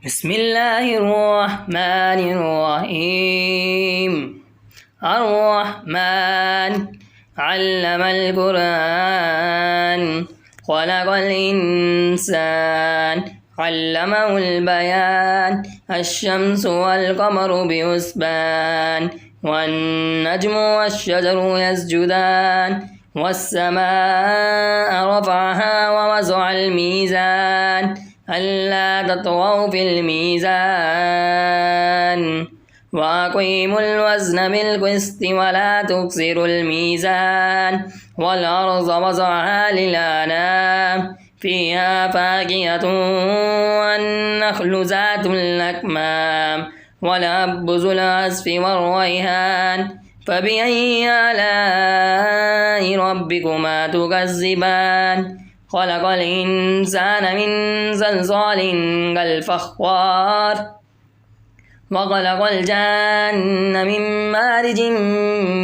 بسم الله الرحمن الرحيم. الرحمن علم القرآن خلق الإنسان علمه البيان. الشمس والقمر بحسبان والنجم والشجر يسجدان والسماء رفعها ووضع الميزان ألا تطغوا في الميزان وأقيموا الوزن بالقسط ولا تخسروا الميزان. والأرض وضعها للأنام فيها فاكهة والنخل ذات الأكمام والحب ذو العصف والريحان. فبأي آلاء ربكما تكذبان؟ خلق الإنسان من صلصال كالفخار وخلق الجن من مارج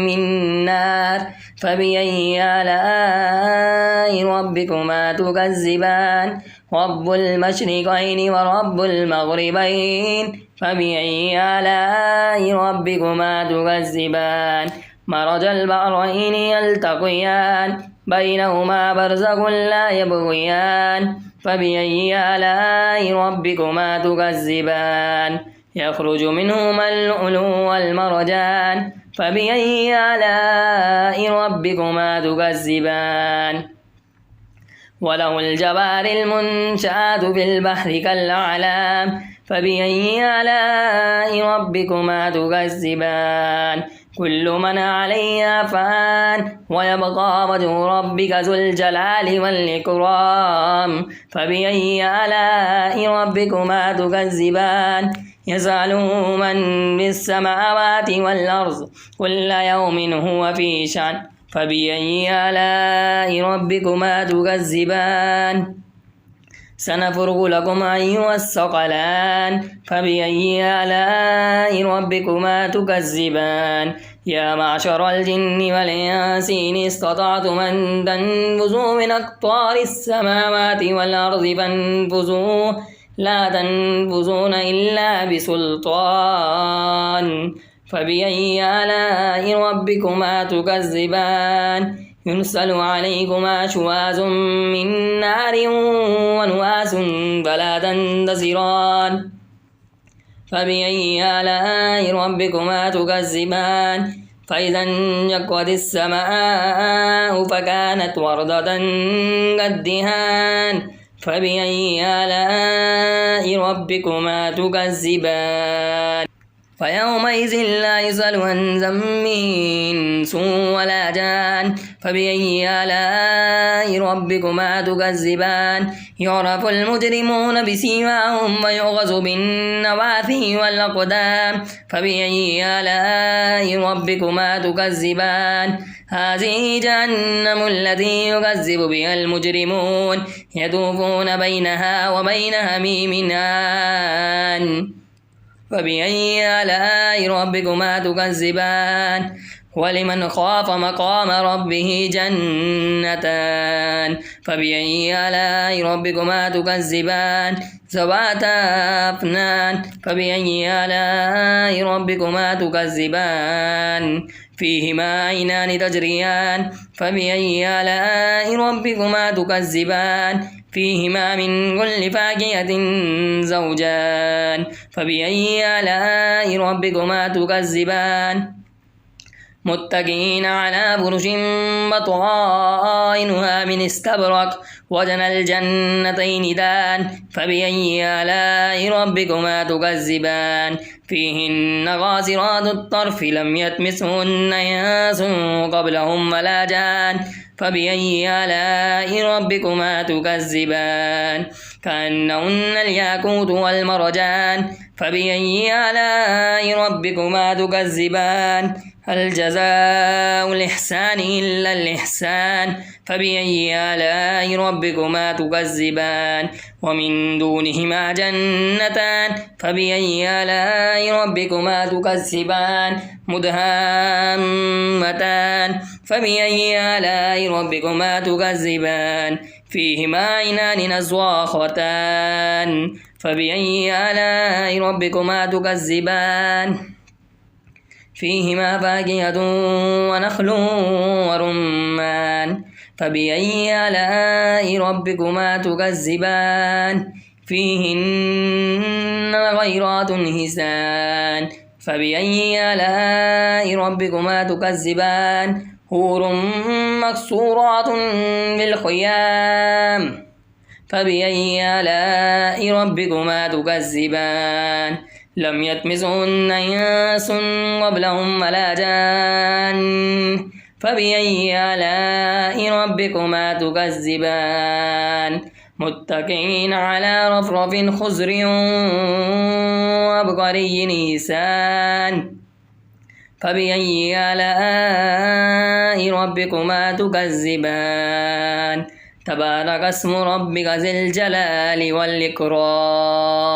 من نار. فبأي آلاء ربكما تكذبان؟ رب المشرقين ورب المغربين. فبأي آلاء ربكما تكذبان؟ مرج البحرين يلتقيان بينهما برزخ لا يبغيان. فبأي آلاء ربكما تكذبان؟ يخرج منهما اللؤلؤ والمرجان. فبأي آلاء ربكما تكذبان؟ وله الجوار المنشآت في البحر كالأعلام. فبأي آلاء ربكما تكذبان؟ كل من عليها فان ويبقى وجه ربك ذو الجلال والإكرام. فبأي آلاء ربكما تكذبان؟ يسأله من في السماوات والأرض كل يوم هو في شأن. فبأي آلاء ربكما تكذبان؟ سنفرغ لكم أيها الثقلان. فبأي آلاء ربكما تكذبان؟ يا معشر الجن والإنس إن استطعتم أن تنفذوا من أقطار السماوات والأرض فانفذوا لا تنفذون إلا بسلطان. فبأي آلاء ربكما تكذبان؟ يرسل عليكما شواظ من نار ونواس فلا تنتصران. فبأي آلاء ربكما تكذبان؟ فإذا انشقت السماء فكانت وردة كالدهان. فبأي آلاء ربكما تكذبان؟ فيومئذ لا يسأل عن ذنبه إنس ولا جان. فبأي آلاء ربكما تكذبان؟ يعرف المجرمون بسيماهم ويؤخذ بالنواصي والأقدام. فبأي آلاء ربكما تكذبان؟ هذه جهنم التي يكذب بها المجرمون يطوفون بينها وبين حميم آن. فبأي آلاء ربكما تكذبان؟ ولمن خاف مقام ربه جنتان. فبأي آلاء ربكما تكذبان؟ ذواتا أفنان. فبأي آلاء ربكما تكذبان؟ فيهما عينان تجريان. فبأي آلاء ربكما تكذبان؟ فيهما من كل فاكهة زوجان. فبأي آلاء ربكما تكذبان؟ متكئين على فرش بطائنها من استبرق وجنى الجنتين دان. فبأي آلاء ربكما تكذبان؟ فيهن قاصرات الطرف لم يطمثهن إنس قبلهم ولا جان. فبأي آلاء ربكما تكذبان؟ كأنهن الياقوت والمرجان. فبأي آلاء ربكما تكذبان؟ هل جزاء الإحسان إلا الإحسان؟ فبأي آلاء ربكما تكذبان؟ ومن دونهما جنتان. فبأي آلاء ربكما تكذبان؟ مدهامتان. فبأي آلاء ربكما تكذبان؟ فيهما عينان نضاختان فبأي آلاء ربكما تكذبان فيهما فاكهة ونخل ورمان فبأي آلاء ربكما تكذبان فيهن خيرات حسان فبأي آلاء ربكما تكذبان حور مقصورات بالخيام فبأي آلاء ربكما تكذبان لم يطمثهن إنس قبلهم ولا جان فبأي آلاء ربكما تكذبان متكئين على رفرف خضر وعبقري حسان فبأي آلاء ربكما تكذبان تبارك اسم ربك ذي الجلال والإكرام.